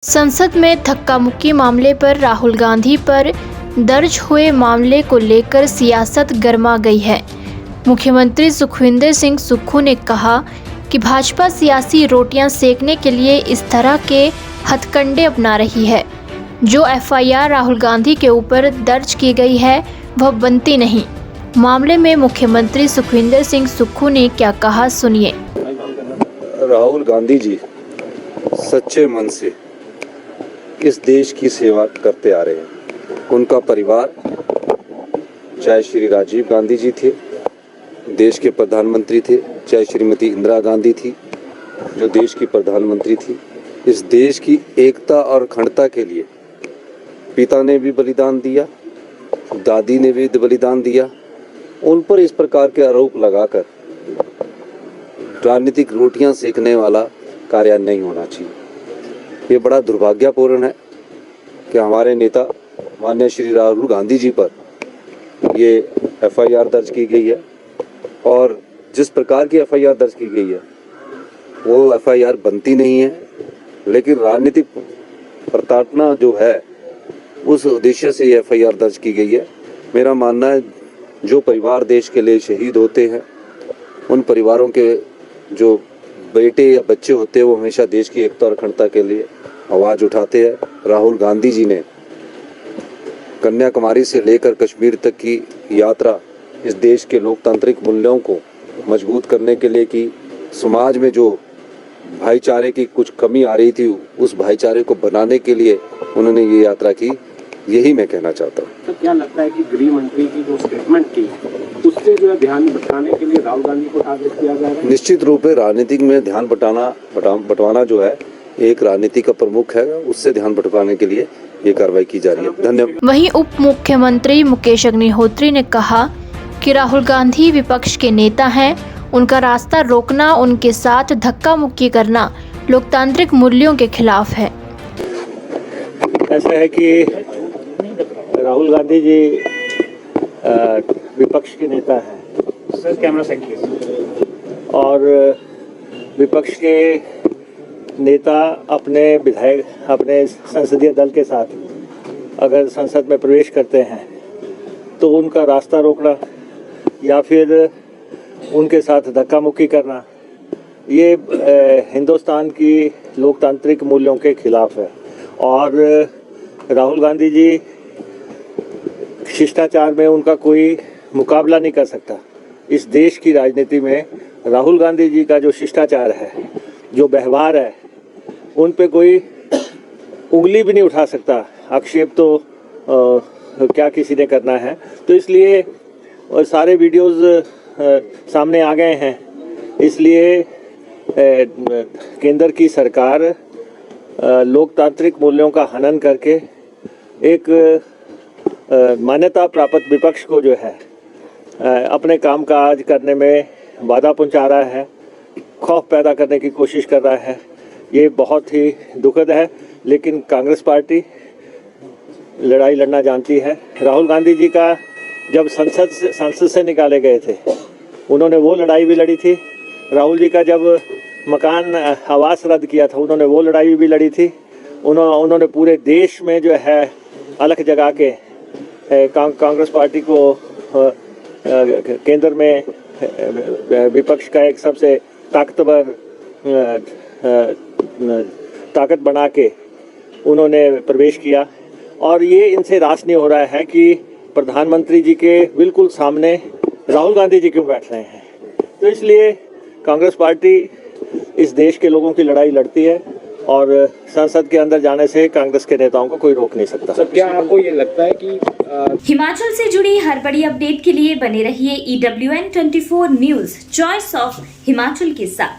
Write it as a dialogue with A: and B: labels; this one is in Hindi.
A: संसद में धक्का मुक्की मामले पर राहुल गांधी पर दर्ज हुए मामले को लेकर सियासत गर्मा गई है। मुख्यमंत्री सुखविंदर सिंह सुक्खू ने कहा कि भाजपा सियासी रोटियां सेकने के लिए इस तरह के हथकंडे अपना रही है। जो एफआईआर राहुल गांधी के ऊपर दर्ज की गई है वह बनती नहीं। मामले में मुख्यमंत्री सुखविंदर सिंह सुक्खू ने क्या कहा, सुनिए।
B: राहुल गांधी जी सच्चे मन से इस देश की सेवा करते आ रहे हैं। उनका परिवार, चाहे श्री राजीव गांधी जी थे, देश के प्रधानमंत्री थे, चाहे श्रीमती इंदिरा गांधी थी, जो देश की प्रधानमंत्री थी, इस देश की एकता और अखंडता के लिए पिता ने भी बलिदान दिया, दादी ने भी बलिदान दिया। उन पर इस प्रकार के आरोप लगाकर राजनीतिक रोटियां सेकने वाला कार्य नहीं होना चाहिए। ये बड़ा दुर्भाग्यपूर्ण है कि हमारे नेता माननीय श्री राहुल गांधी जी पर ये एफआईआर दर्ज की गई है, और जिस प्रकार की एफआईआर दर्ज की गई है वो एफआईआर बनती नहीं है, लेकिन राजनीतिक प्रताड़ना जो है उस उद्देश्य से ये एफआईआर दर्ज की गई है। मेरा मानना है जो परिवार देश के लिए शहीद होते हैं, उन परिवारों के जो बेटे या बच्चे होते हैं वो हमेशा देश की एकता और अखंडता के लिए आवाज़ उठाते हैं। राहुल गांधी जी ने कन्याकुमारी से लेकर कश्मीर तक की यात्रा इस देश के लोकतांत्रिक मूल्यों को मजबूत करने के लिए की। समाज में जो भाईचारे की कुछ कमी आ रही थी उस भाईचारे को बनाने के लिए उन्होंने ये यात्रा की। यही मैं कहना चाहता हूँ।
C: तो क्या लगता है कि गृह मंत्री की जो स्टेटमेंट की उससे जो है ध्यान भटकाने के लिए राहुल गांधी को टारगेट किया जा रहा है?
B: निश्चित रूप से राजनीतिक में ध्यान बंटवाना जो है एक राजनीति का प्रमुख है, उससे ध्यान बंटवाने के लिए ये कार्रवाई की जा रही है। धन्यवाद।
A: वहीं उप मुख्यमंत्री मुकेश अग्निहोत्री ने कहा कि राहुल गांधी विपक्ष के नेता हैं, उनका रास्ता रोकना, उनके साथ धक्का मुक्की करना लोकतांत्रिक मूल्यों के खिलाफ है।
C: ऐसा है कि राहुल गांधी जी विपक्ष के नेता हैं। सर कैमरा सेट कीजिए। और विपक्ष के नेता अपने विधायक, अपने संसदीय दल के साथ अगर संसद में प्रवेश करते हैं तो उनका रास्ता रोकना या फिर उनके साथ धक्का मुक्की करना, ये हिंदुस्तान की लोकतांत्रिक मूल्यों के खिलाफ है। और राहुल गांधी जी शिष्टाचार में उनका कोई मुकाबला नहीं कर सकता। इस देश की राजनीति में राहुल गांधी जी का जो शिष्टाचार है, जो व्यवहार है, उन पे कोई उंगली भी नहीं उठा सकता। आक्षेप तो क्या किसी ने करना है। तो इसलिए सारे वीडियोस सामने आ गए हैं। इसलिए केंद्र की सरकार लोकतांत्रिक मूल्यों का हनन करके एक मान्यता प्राप्त विपक्ष को जो है अपने काम काज करने में बाधा पहुंचा रहा है, खौफ पैदा करने की कोशिश कर रहा है। ये बहुत ही दुखद है, लेकिन कांग्रेस पार्टी लड़ाई लड़ना जानती है। राहुल गांधी जी का जब संसद से निकाले गए थे, उन्होंने वो लड़ाई भी लड़ी थी। राहुल जी का जब मकान आवास रद्द किया था, उन्होंने वो लड़ाई भी लड़ी थी। उन्होंने पूरे देश में जो है अलग जगा के कांग्रेस पार्टी को केंद्र में विपक्ष का एक सबसे ताकतवर ताकत बना के उन्होंने प्रवेश किया। और ये इनसे रास नहीं हो रहा है कि प्रधानमंत्री जी के बिल्कुल सामने राहुल गांधी जी क्यों बैठ रहे हैं। तो इसलिए कांग्रेस पार्टी इस देश के लोगों की लड़ाई लड़ती है और संसद के अंदर जाने से कांग्रेस के नेताओं को कोई रोक नहीं सकता।
D: सर, क्या आपको ये लगता है कि
E: हिमाचल से जुड़ी हर बड़ी अपडेट के लिए बने रहिए EWN24 news, choice of Himachal के साथ।